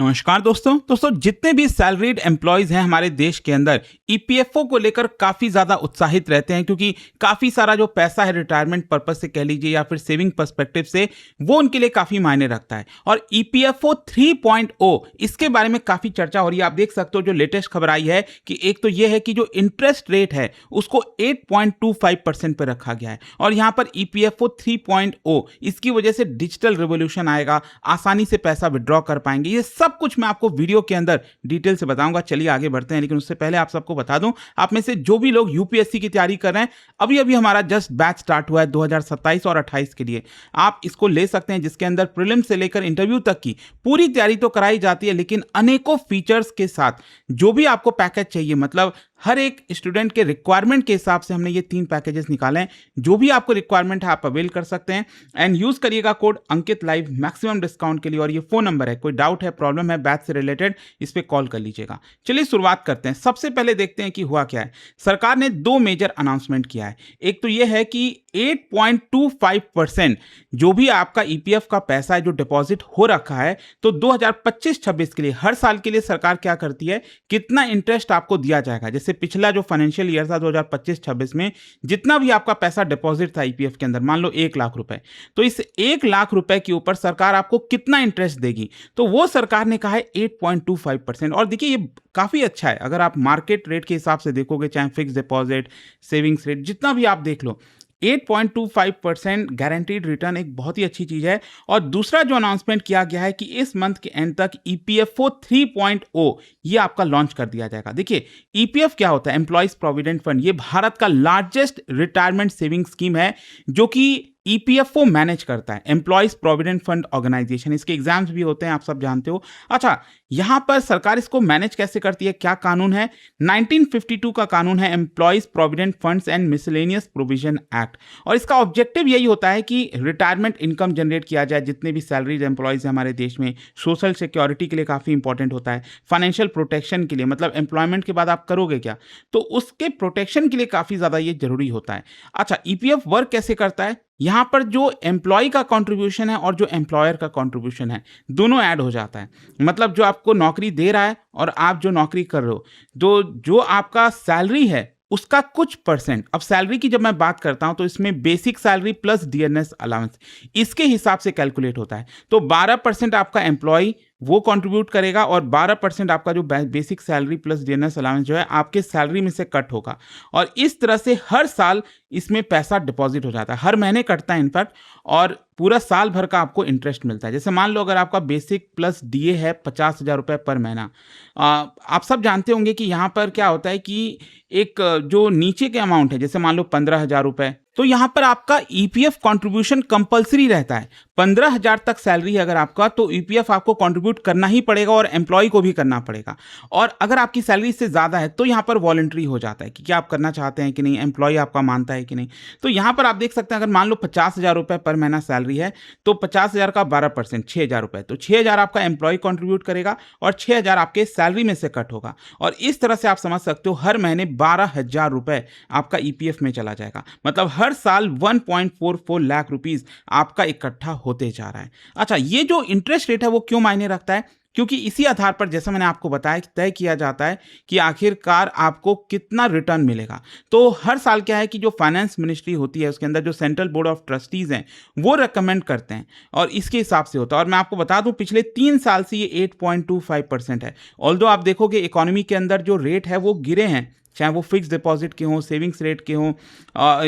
नमस्कार दोस्तों जितने भी सैलरीड एम्प्लॉयज हैं हमारे देश के अंदर ईपीएफओ को लेकर काफी ज्यादा उत्साहित रहते हैं, क्योंकि काफी सारा जो पैसा है रिटायरमेंट पर्पस से कह लीजिए या फिर सेविंग पर्सपेक्टिव से वो उनके लिए काफी मायने रखता है। और ईपीएफओ 3.0 इसके बारे में काफी चर्चा हो रही है। आप देख सकते हो जो लेटेस्ट खबर आई है कि एक तो ये है कि जो इंटरेस्ट रेट है उसको 8.25% पे रखा गया है। और यहाँ पर ईपीएफओ 3.0 इसकी वजह से डिजिटल रिवोल्यूशन आएगा, आसानी से पैसा विड्रॉ कर पाएंगे। ये सब कुछ मैं आपको वीडियो के अंदर डिटेल से बताऊंगा। चलिए आगे बढ़ते हैं, लेकिन उससे पहले आप सबको बता दूं, आप में से जो भी लोग यूपीएससी की तैयारी कर रहे हैं, अभी अभी हमारा जस्ट बैच स्टार्ट हुआ है 2027 और 28 के लिए। आप इसको ले सकते हैं, जिसके अंदर प्रीलिम्स से लेकर इंटरव्यू तक की पूरी तैयारी तो कराई जाती है, लेकिन अनेकों फीचर्स के साथ जो भी आपको पैकेज चाहिए, मतलब हर एक स्टूडेंट के रिक्वायरमेंट के हिसाब से हमने ये 3 पैकेजेस निकाले हैं। जो भी आपको रिक्वायरमेंट है आप अवेल कर सकते हैं एंड यूज करिएगा कोड अंकित लाइव मैक्सिमम डिस्काउंट के लिए। और ये फोन नंबर है, कोई डाउट है, प्रॉब्लम है बैच से रिलेटेड, इस पे कॉल कर लीजिएगा। चलिए शुरुआत करते हैं। सबसे पहले देखते हैं कि हुआ क्या है। सरकार ने 2 मेजर अनाउंसमेंट किया है। एक तो ये है कि 8.25% जो भी आपका ईपीएफ का पैसा है जो डिपॉजिट हो रखा है, तो 2025-26 के लिए हर साल के लिए सरकार क्या करती है, कितना इंटरेस्ट आपको दिया जाएगा। जैसे पिछला जो फाइनेंशियल ईयर था 2025-26 में जितना भी आपका पैसा डिपॉजिट था ईपीएफ के अंदर, मान लो 1 लाख रुपए, तो इस 1 लाख रुपए के ऊपर सरकार आपको कितना इंटरेस्ट देगी, तो वो सरकार ने कहा है 8.25%। और देखिए ये काफी अच्छा है। अगर आप मार्केट रेट के हिसाब से देखोगे, चाहे फिक्स डिपॉजिट, सेविंग्स रेट, जितना भी आप देख लो, 8.25% गारंटीड रिटर्न एक बहुत ही अच्छी चीज है। और दूसरा जो अनाउंसमेंट किया गया है कि इस मंथ के एंड तक ईपीएफओ 3.0 ये आपका लॉन्च कर दिया जाएगा। देखिए ईपीएफ क्या होता है, एम्प्लॉयज प्रोविडेंट फंड। ये भारत का लार्जेस्ट रिटायरमेंट सेविंग स्कीम है जो कि ईपीएफओ मैनेज करता है, एम्प्लॉयज प्रोविडेंट फंड ऑर्गेनाइजेशन। इसके एग्जाम्स भी होते हैं, आप सब जानते हो। अच्छा, यहां पर सरकार इसको मैनेज कैसे करती है, क्या कानून है? 1952 का कानून है, employees provident funds and miscellaneous provision act. और इसका ऑब्जेक्टिव यही होता है कि रिटायरमेंट इनकम जनरेट किया जाए। जितने भी सैलरीड एम्प्लॉयज हैं हमारे देश में, सोशल सिक्योरिटी के लिए काफी इंपॉर्टेंट होता है, फाइनेंशियल प्रोटेक्शन के लिए, मतलब एम्प्लॉयमेंट के बाद आप करोगे क्या, तो उसके प्रोटेक्शन के लिए काफी ज्यादा ये जरूरी होता है। अच्छा, ईपीएफ वर्क कैसे करता है? यहां पर जो एम्प्लॉय का कंट्रीब्यूशन है और जो एम्प्लॉयर का कंट्रीब्यूशन है, दोनों ऐड हो जाता है। मतलब जो आपको नौकरी दे रहा है और आप जो नौकरी कर रहे हो, जो आपका सैलरी है उसका कुछ परसेंट, अब सैलरी की जब मैं बात करता हूं तो इसमें basic salary plus DNS allowance, इसके हिसाब से कैलकुलेट होता है। तो 12% आपका एम्प्लॉय वो कंट्रीब्यूट करेगा और 12% आपका जो basic salary plus DNS allowance जो है आपके सैलरी में से कट होगा। और इस तरह से हर साल इसमें पैसा डिपॉजिट हो जाता है, हर महीने कटता है इनफैक्ट, और पूरा साल भर का आपको इंटरेस्ट मिलता है। जैसे मान लो अगर आपका बेसिक प्लस डीए है 50,000 रुपये पर महीना, आप सब जानते होंगे कि यहाँ पर क्या होता है कि एक जो नीचे के अमाउंट है, जैसे मान लो 15,000 रुपये, तो यहां पर आपका ईपीएफ कंट्रीब्यूशन कंपलसरी रहता है। 15,000 तक सैलरी है अगर आपका, तो ईपीएफ आपको कंट्रीब्यूट करना ही पड़ेगा और एम्प्लॉय को भी करना पड़ेगा। और अगर आपकी सैलरी इससे ज्यादा है तो यहां पर वॉलंटरी हो जाता है कि क्या आप करना चाहते हैं कि नहीं, एम्प्लॉय आपका मानता है कि नहीं। तो यहां पर आप देख सकते हैं, अगर मान लो 50,000 रुपये पर महीना सैलरी है, तो 50,000 का 12% 6,000 रुपये, तो 6,000 आपका एम्प्लॉय कंट्रीब्यूट करेगा और 6,000 आपके सैलरी में से कट होगा। और इस तरह से आप समझ सकते हो हर महीने 12,000 रुपये आपका ईपीएफ में चला जाएगा। मतलब हर साल 1.44 लाख रुपीस आपका इकट्ठा होते जा रहा है। अच्छा, ये जो इंटरेस्ट रेट है वो क्यों मायने रखता है? क्योंकि इसी आधार पर, जैसा मैंने आपको बताया, तय किया जाता है कि आखिरकार आपको कितना रिटर्न मिलेगा। तो हर साल क्या है कि जो फाइनेंस मिनिस्ट्री होती है उसके अंदर जो सेंट्रल बोर्ड ऑफ ट्रस्टीज हैं वो रेकमेंड करते हैं और इसके हिसाब से होता है। और मैं आपको बता दूं पिछले 3 साल से ये 8.25% है। ऑल्दो आप देखोगे इकोनॉमी के अंदर जो रेट है वो गिरे हैं, चाहे वो फिक्स डिपॉजिट के हों, सेविंग्स रेट के हों,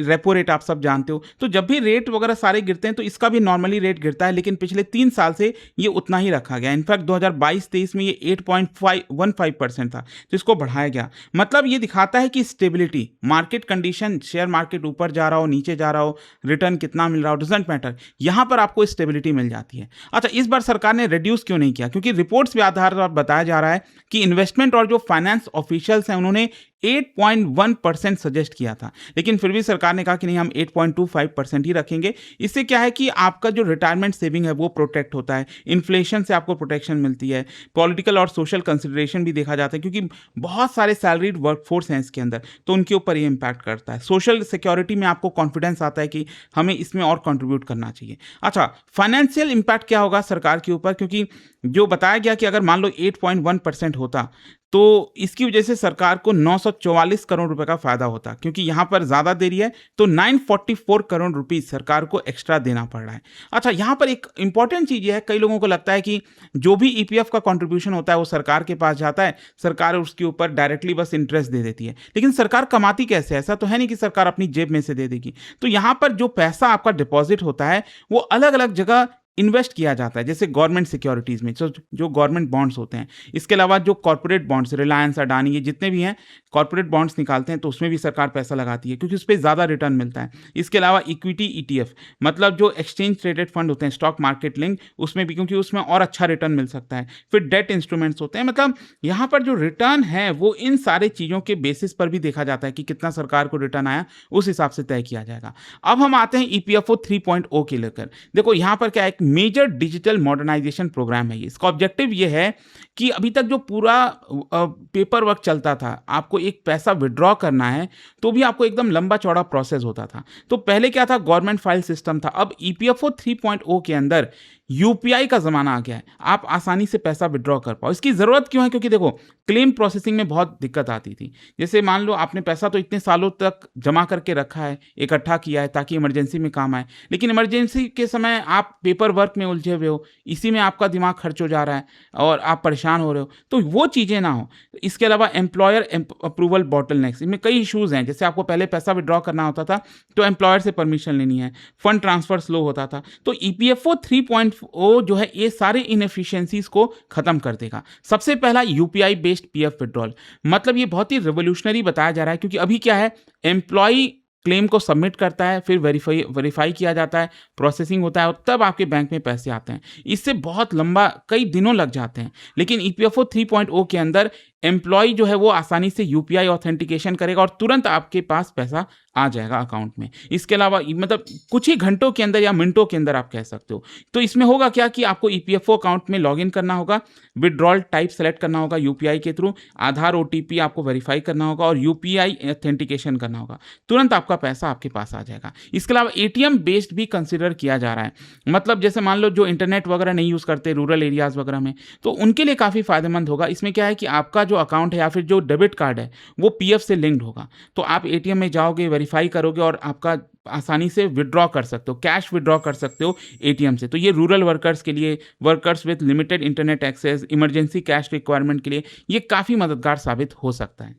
रेपो रेट आप सब जानते हो। तो जब भी रेट वगैरह सारे गिरते हैं तो इसका भी नॉर्मली रेट गिरता है, लेकिन पिछले 3 साल से ये उतना ही रखा गया। इनफैक्ट 2022-23 में ये 8.15% था, तो इसको बढ़ाया गया। मतलब ये दिखाता है कि stability, market condition, share market ऊपर जा रहा हो, नीचे जा रहा हो, रिटर्न कितना मिल रहा हो, डजंट मैटर, यहां पर आपको स्टेबिलिटी मिल जाती है। अच्छा, इस बार सरकार ने रिड्यूस क्यों नहीं किया? क्योंकि रिपोर्ट्स के आधार पर बताया जा रहा है कि इन्वेस्टमेंट और जो फाइनेंस ऑफिशियल्स हैं उन्होंने 8.1% सजेस्ट किया था, लेकिन फिर भी सरकार ने कहा कि नहीं, हम 8.25% ही रखेंगे। इससे क्या है कि आपका जो रिटायरमेंट सेविंग है वो प्रोटेक्ट होता है, इन्फ्लेशन से आपको प्रोटेक्शन मिलती है, पॉलिटिकल और सोशल कंसिडरेशन भी देखा जाता है क्योंकि बहुत सारे सैलरीड वर्कफोर्स हैं इसके अंदर, तो उनके ऊपर ये इम्पैक्ट करता है। सोशल सिक्योरिटी में आपको कॉन्फिडेंस आता है कि हमें इसमें और कंट्रीब्यूट करना चाहिए। अच्छा, फाइनेंशियल इम्पैक्ट क्या होगा सरकार के ऊपर, क्योंकि जो बताया गया कि अगर मान लो 8.1% होता तो इसकी वजह से सरकार को 944 करोड़ रुपए का फायदा होता, क्योंकि यहां पर ज्यादा देरी है तो 944 करोड़ रुपीस सरकार को एक्स्ट्रा देना पड़ रहा है। अच्छा, यहां पर एक इंपॉर्टेंट चीज है, कई लोगों को लगता है कि जो भी ईपीएफ का कंट्रीब्यूशन होता है वो सरकार के पास जाता है, सरकार उसके ऊपर डायरेक्टली बस इंटरेस्ट दे देती है, लेकिन सरकार कमाती कैसे है? ऐसा तो है नहीं कि सरकार अपनी जेब में से दे देगी। तो यहां पर जो पैसा आपका डिपॉजिट होता है वो अलग अलग जगह इन्वेस्ट किया जाता है, जैसे गवर्नमेंट सिक्योरिटीज़ में, जो गवर्नमेंट बॉन्ड्स होते हैं। इसके अलावा जो कॉर्पोरेट बॉन्ड्स, रिलायंस, अडानी, ये जितने भी हैं कॉर्पोरेट बॉन्ड्स निकालते हैं तो उसमें भी सरकार पैसा लगाती है क्योंकि उस पर ज़्यादा रिटर्न मिलता है। इसके अलावा इक्विटी ईटीएफ, मतलब जो एक्सचेंज ट्रेडेड फंड होते हैं, स्टॉक मार्केट लिंक, उसमें भी, क्योंकि उसमें और अच्छा रिटर्न मिल सकता है। फिर डेट इंस्ट्रूमेंट्स होते हैं, मतलब यहाँ पर जो रिटर्न है वो इन सारे चीज़ों के बेसिस पर भी देखा जाता है कि कितना सरकार को रिटर्न आया, उस हिसाब से तय किया जाएगा। अब हम आते हैं ईपीएफओ 3.0 के लेकर। देखो यहाँ पर क्या है, एक मेजर डिजिटल मॉडर्नाइजेशन प्रोग्राम है ये। इसका ऑब्जेक्टिव ये है कि अभी तक जो पूरा पेपर वर्क चलता था, आपको एक पैसा विड्रॉ करना है तो भी आपको एकदम लंबा चौड़ा प्रोसेस होता था। तो पहले क्या था, गवर्नमेंट फाइल सिस्टम था। अब ईपीएफओ 3.0 के अंदर यूपीआई का ज़माना आ गया है, आप आसानी से पैसा विड्रॉ कर पाओ। इसकी ज़रूरत क्यों है? क्योंकि देखो, क्लेम प्रोसेसिंग में बहुत दिक्कत आती थी। जैसे मान लो आपने पैसा तो इतने सालों तक जमा करके रखा है, इकट्ठा किया है ताकि इमरजेंसी में काम आए, लेकिन इमरजेंसी के समय आप पेपर वर्क में उलझे हुए हो, इसी में आपका दिमाग खर्च हो जा रहा है और आप परेशान हो रहे हो, तो वो चीज़ें ना हो। इसके अलावा एम्प्लॉयर अप्रूवल बॉटलनेक्स, इनमें कई इशूज़ हैं। जैसे आपको पहले पैसा विड्रॉ करना होता था तो एम्प्लॉयर से परमिशन लेनी है, फंड ट्रांसफर स्लो होता था। तो ईपीएफओ 3.0 जो है ये सारे इनएफिशिएंसीज को खत्म कर देगा। सबसे पहला यूपीआई बेस्ड पीएफ विड्रॉल, मतलब ये बहुत ही रिवोल्यूशनरी बताया जा रहा है, क्योंकि अभी क्या है, एम्प्लॉय क्लेम को सबमिट करता है, फिर वेरीफाई किया जाता है, प्रोसेसिंग होता है और तब आपके बैंक में पैसे आते हैं। इससे बहुत लंबा, कई दिनों लग जाते हैं। लेकिन ईपीएफओ 3.0 के अंदर एम्प्लॉय जो है वो आसानी से यूपीआई ऑथेंटिकेशन करेगा और तुरंत आपके पास पैसा आ जाएगा अकाउंट में। इसके अलावा मतलब कुछ ही घंटों के अंदर या मिनटों के अंदर आप कह सकते हो। तो इसमें होगा क्या कि आपको ईपीएफओ अकाउंट में लॉगिन करना होगा, विड्रॉल टाइप सेलेक्ट करना होगा यूपीआई के थ्रू, आधार ओटीपी आपको वेरीफाई करना होगा और यूपीआई ऑथेंटिकेशन करना होगा, तुरंत आपका पैसा आपके पास आ जाएगा। इसके अलावा एटीएम बेस्ड भी कंसिडर किया जा रहा है, मतलब जैसे मान लो जो इंटरनेट वगैरह नहीं यूज़ करते रूरल एरियाज़ वगैरह में, तो उनके लिए काफ़ी फायदेमंद होगा। इसमें क्या है कि आपका जो अकाउंट है या फिर जो डेबिट कार्ड है वो पीएफ से लिंक्ड होगा, तो आप एटीएम में जाओगे, वेरीफाई करोगे और आपका आसानी से विड्रॉ कर सकते हो, कैश विड्रॉ कर सकते हो एटीएम से। तो ये रूरल वर्कर्स के लिए, workers with limited internet access, emergency cash requirement के लिए ये काफ़ी मददगार साबित हो सकता है।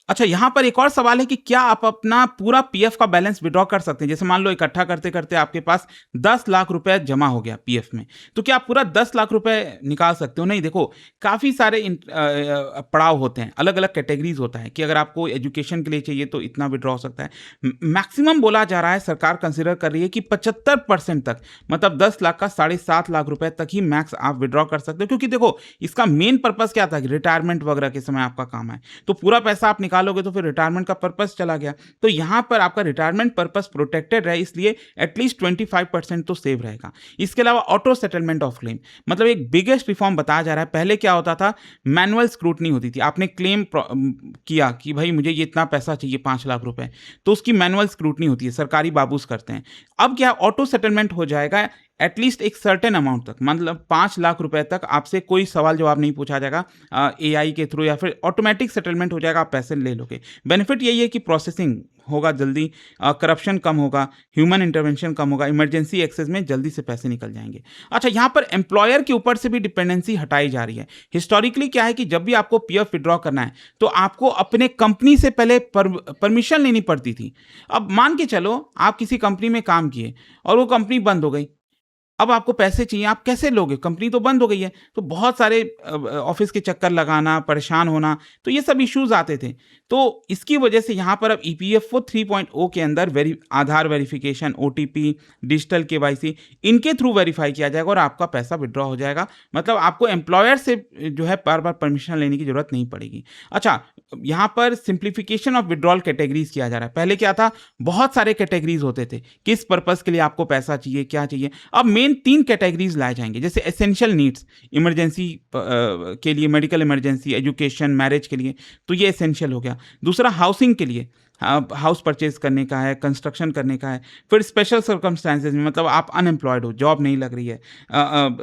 अच्छा, यहाँ पर एक और सवाल है कि क्या आप अपना पूरा पीएफ का बैलेंस विड्रॉ कर सकते हैं? जैसे मान लो इकट्ठा करते करते आपके पास 10 लाख रुपए जमा हो गया पीएफ में, तो क्या आप पूरा 10 लाख रुपए निकाल सकते हो? नहीं, देखो काफ़ी सारे पड़ाव होते हैं, अलग अलग कैटेगरीज होता है कि अगर आपको एजुकेशन के लिए चाहिए तो इतना विड्रॉ हो सकता है। मैक्सिमम बोला जा रहा है, सरकार कंसिडर कर रही है कि 75% तक, मतलब 10 लाख का 7.5 लाख रुपए तक ही मैक्स आप विड्रॉ कर सकते हो, क्योंकि देखो इसका मेन पर्पज़ क्या था कि रिटायरमेंट वगैरह के समय आपका काम है, तो पूरा पैसा आप लोगे तो फिर रिटायरमेंट का पर्पस चला गया। तो यहां पर आपका रिटायरमेंट पर्पस प्रोटेक्टेड रहे, इसलिए एटलीस्ट 25% तो सेव रहेगा। इसके अलावा ऑटो सेटलमेंट ऑफ क्लेम, मतलब एक बिगेस्ट रिफॉर्म बताया जा रहा है। पहले क्या होता था, मैनुअल स्क्रूटनी होती थी, आपने क्लेम किया कि भाई मुझे ये इतना पैसा चाहिए 5 लाख रुपए, तो उसकी मैनुअल स्क्रूटनी होती है, सरकारी बाबूस करते हैं। अब क्या, ऑटो सेटलमेंट हो जाएगा एटलीस्ट एक सर्टेन अमाउंट तक, मतलब 5 लाख रुपए तक आपसे कोई सवाल जवाब नहीं पूछा जाएगा एआई के थ्रू, या फिर ऑटोमेटिक सेटलमेंट हो जाएगा, आप पैसे ले लोगे। बेनिफिट यही है कि प्रोसेसिंग होगा जल्दी, करप्शन कम होगा, ह्यूमन इंटरवेंशन कम होगा, इमरजेंसी एक्सेस में जल्दी से पैसे निकल जाएंगे। अच्छा, यहाँ पर एम्प्लॉयर के ऊपर से भी डिपेंडेंसी हटाई जा रही है। हिस्टोरिकली क्या है कि जब भी आपको पीएफ विड्रॉ करना है तो आपको अपने कंपनी से पहले परमिशन लेनी पड़ती थी। अब मान के चलो आप किसी कंपनी में काम किए और वो कंपनी बंद हो गई, अब आपको पैसे चाहिए, आप कैसे लोगे? कंपनी तो बंद हो गई है। तो बहुत सारे ऑफिस के चक्कर लगाना, परेशान होना, तो ये सब इश्यूज आते थे। तो इसकी वजह से यहाँ पर अब ईपीएफओ 3.0 के अंदर आधार वेरिफिकेशन, ओटीपी, डिजिटल केवाईसी, इनके थ्रू वेरीफाई किया जाएगा और आपका पैसा विड्रॉ हो जाएगा। मतलब आपको एम्प्लॉयर से जो है बार बार परमिशन लेने की जरूरत नहीं पड़ेगी। अच्छा, यहाँ पर सिंप्लीफिकेशन ऑफ विड्रॉल कैटेगरीज किया जा रहा है। पहले क्या था, बहुत सारे कैटेगरीज होते थे, किस पर्पस के लिए आपको पैसा चाहिए, क्या चाहिए। अब मेन 3 कैटेगरीज लाए जाएंगे, जैसे एसेंशियल नीड्स, इमरजेंसी के लिए, मेडिकल इमरजेंसी, एजुकेशन, मैरिज के लिए, तो ये एसेंशियल हो गया। दूसरा हाउसिंग के लिए, हाउस परचेज करने का है, कंस्ट्रक्शन करने का है। फिर स्पेशल सर्कमस्टांसेस में, मतलब आप अनएम्प्लॉयड हो, जॉब नहीं लग रही है,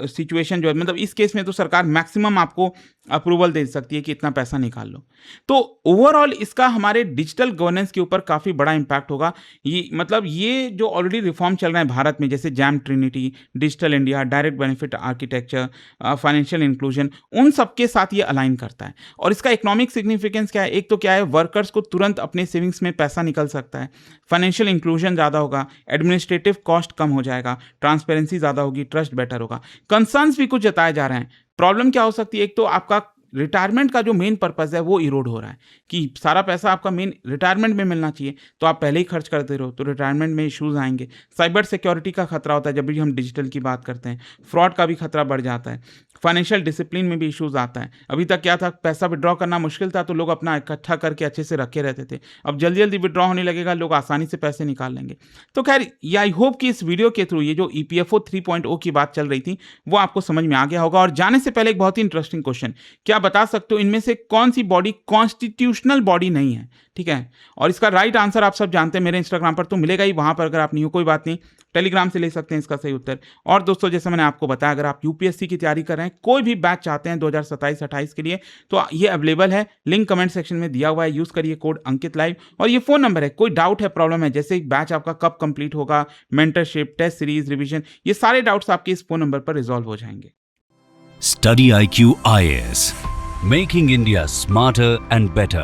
सिचुएशन जो है, मतलब इस केस में तो सरकार मैक्सिमम आपको अप्रूवल दे सकती है कि इतना पैसा निकाल लो। तो ओवरऑल इसका हमारे डिजिटल गवर्नेंस के ऊपर काफ़ी बड़ा इम्पैक्ट होगा। ये मतलब ये जो ऑलरेडी रिफॉर्म चल रहे हैं भारत में, जैसे jam Trinity, digital India, direct benefit architecture, financial inclusion, उन सबके साथ ये अलाइन करता है। और इसका इकोनॉमिक सिग्निफिकेंस क्या है? एक तो क्या है, वर्कर्स को तुरंत अपने सेविंग्स में पैसा निकल सकता है, फाइनेंशियल इंक्लूजन ज़्यादा होगा, एडमिनिस्ट्रेटिव कॉस्ट कम हो जाएगा, ट्रांसपेरेंसी ज़्यादा होगी, ट्रस्ट बेटर होगा। कंसर्न्स भी कुछ जताए जा रहे हैं। प्रॉब्लम क्या हो सकती है? एक तो आपका रिटायरमेंट का जो मेन पर्पस है वो इरोड हो रहा है कि सारा पैसा आपका मेन रिटायरमेंट में मिलना चाहिए, तो आप पहले ही खर्च करते रहो, तो रिटायरमेंट में इश्यूज आएंगे। साइबर सिक्योरिटी का खतरा होता है जब भी हम डिजिटल की बात करते हैं, फ्रॉड का भी खतरा बढ़ जाता है, फाइनेंशियल डिसिप्लिन में भी इश्यूज आता है। अभी तक क्या था, पैसा विड्रॉ करना मुश्किल था, तो लोग अपना इकट्ठा करके अच्छे से रखे रहते थे। अब जल्दी जल्दी विड्रॉ होने लगेगा, लोग आसानी से पैसे निकाल लेंगे। तो खैर, ये आई होप कि इस वीडियो के थ्रू ये जो ईपीएफओ 3.0 की बात चल रही थी वो आपको समझ में आ गया होगा। और जाने से पहले एक बहुत ही इंटरेस्टिंग क्वेश्चन, क्या बता सकते हो इनमें से कौन सी बॉडी कॉन्स्टिट्यूशनल बॉडी नहीं है? ठीक है, और इसका राइट आंसर आप सब जानते हैं, मेरे इंस्टाग्राम पर तो मिलेगा ही, वहां पर अगर आप नहीं हो कोई बात नहीं, टेलीग्राम से ले सकते हैं इसका सही उत्तर। और दोस्तों, जैसे मैंने आपको बताया, अगर आप यूपीएससी की तैयारी कर रहे हैं, कोई भी बैच चाहते हैं 2027-28 के लिए, तो ये अवेलेबल है, लिंक कमेंट सेक्शन में दिया हुआ है, यूज करिए कोड अंकित लाइव। और ये फोन नंबर है, कोई डाउट है, प्रॉब्लम है, जैसे बैच आपका कब कंप्लीट होगा, मेंटरशिप, टेस्ट सीरीज, रिवीजन, ये सारे डाउट्स आपके इस फोन नंबर पर रिजॉल्व हो जाएंगे। Study IQ IAS, making India smarter and better.